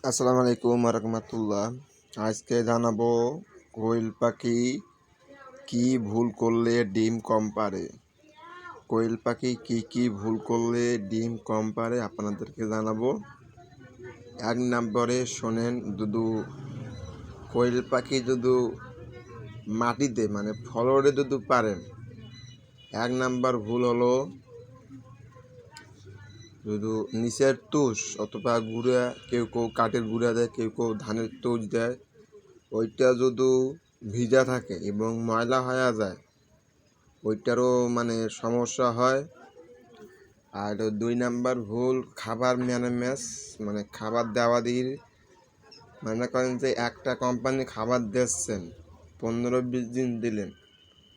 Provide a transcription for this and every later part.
আসসালামু আলাইকুম রহমতুল্লাহ। আজকে জানাবো কোয়েল পাখি কি ভুল করলে ডিম কম পারে। কোয়েল পাখি কি ভুল করলে ডিম কম পারে আপনাদেরকে জানাবো। 1 নম্বরে শোনেন, যদি কোয়েল পাখি যদি মাটিতে মানে ফ্লোরে যদি পারেন, 1 নম্বর ভুল হলো যদি নিচের তুষ অথবা গুঁড়া, কেউ কাঠের গুঁড়া দেয়, কেউ ধানের তুষ দেয়, ওইটা যদি ভিজা থাকে এবং ময়লা হয়ে যায়, ওইটারও সমস্যা হয়। আর 2 নম্বর ভুল খাবার ম্যানেজ, খাবার দেওয়া দিয়ে মনে করেন যে একটা কোম্পানি খাবার দিচ্ছেন, 15-20 দিন দিলেন,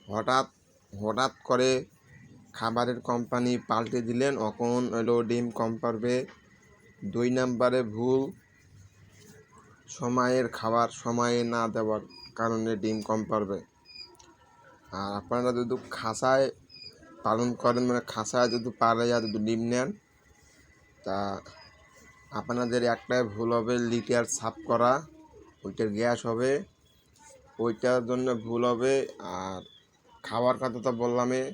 হঠাৎ হঠাৎ করে খাবারের কোম্পানি পাল্টে দিলেন, এখন হলো ডিম কম পারবে। 2 নম্বরে ভুল খাবার সময়ে না দেওয়ার কারণে ডিম কম পারবে। আর আপনারা যদি খাঁচায় পালন করেন, খাঁচায় যদি পাড়াইয়া যদি ডিম নেন, তা আপনাদের একটাই ভুল হবে, লিটার সাফ করা, ওইটার গ্যাস হবে, ওইটার জন্য ভুল হবে। আর খাওয়ার কথা তো বললামই,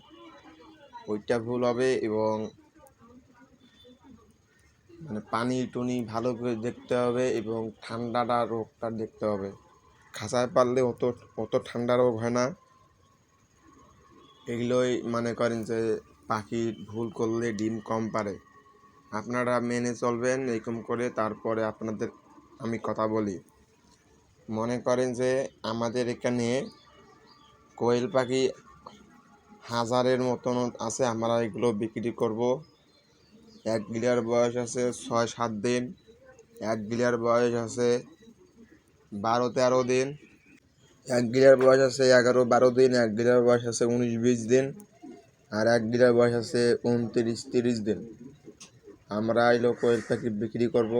ওইটা ভুল হবে। এবং পানি টুনি ভালো করে দেখতে হবে এবং ঠান্ডাটা রোগটা দেখতে হবে। খাঁচায় পারলে অত ঠান্ডা রোগ হয় না। এগুলোই মনে করেন যে পাখি ভুল করলে ডিম কম পারে। আপনারা মেনে চলবেন এরকম করে। তারপরে আপনাদের আমি কথা বলি। মনে করেন যে আমাদের এখানে কোয়েল পাখি হাজারের মতন আছে, আমরা এগুলো বিক্রি করব। 1 গিলার বয়স আছে 6-7 দিন, 1 গিলার বয়স আছে 12-13 দিন, 1 গিলার বয়স আছে 11-12 দিন, 1 গিলার বয়স আছে 19-20 দিন, আর 1 গিলার বয়স আছে 29-30 দিন। আমরা এগুলো কোয়েল পাখি বিক্রি করব।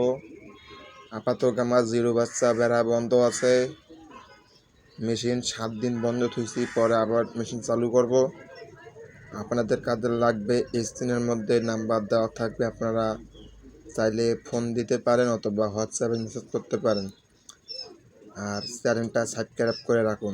আপাতত আমার 0 বাচ্চা বেড়া বন্ধ আছে, মেশিন 7 দিন বন্ধ থুইছি, পরে আবার মেশিন চালু করব। আপনাদের কাজে লাগবে, স্ক্রিনের মধ্যে নাম্বার দেওয়া থাকবে, আপনারা চাইলে ফোন দিতে পারেন অথবা হোয়াটসঅ্যাপে মেসেজ করতে পারেন। আর চ্যানেলটা সাবস্ক্রাইব করে রাখুন।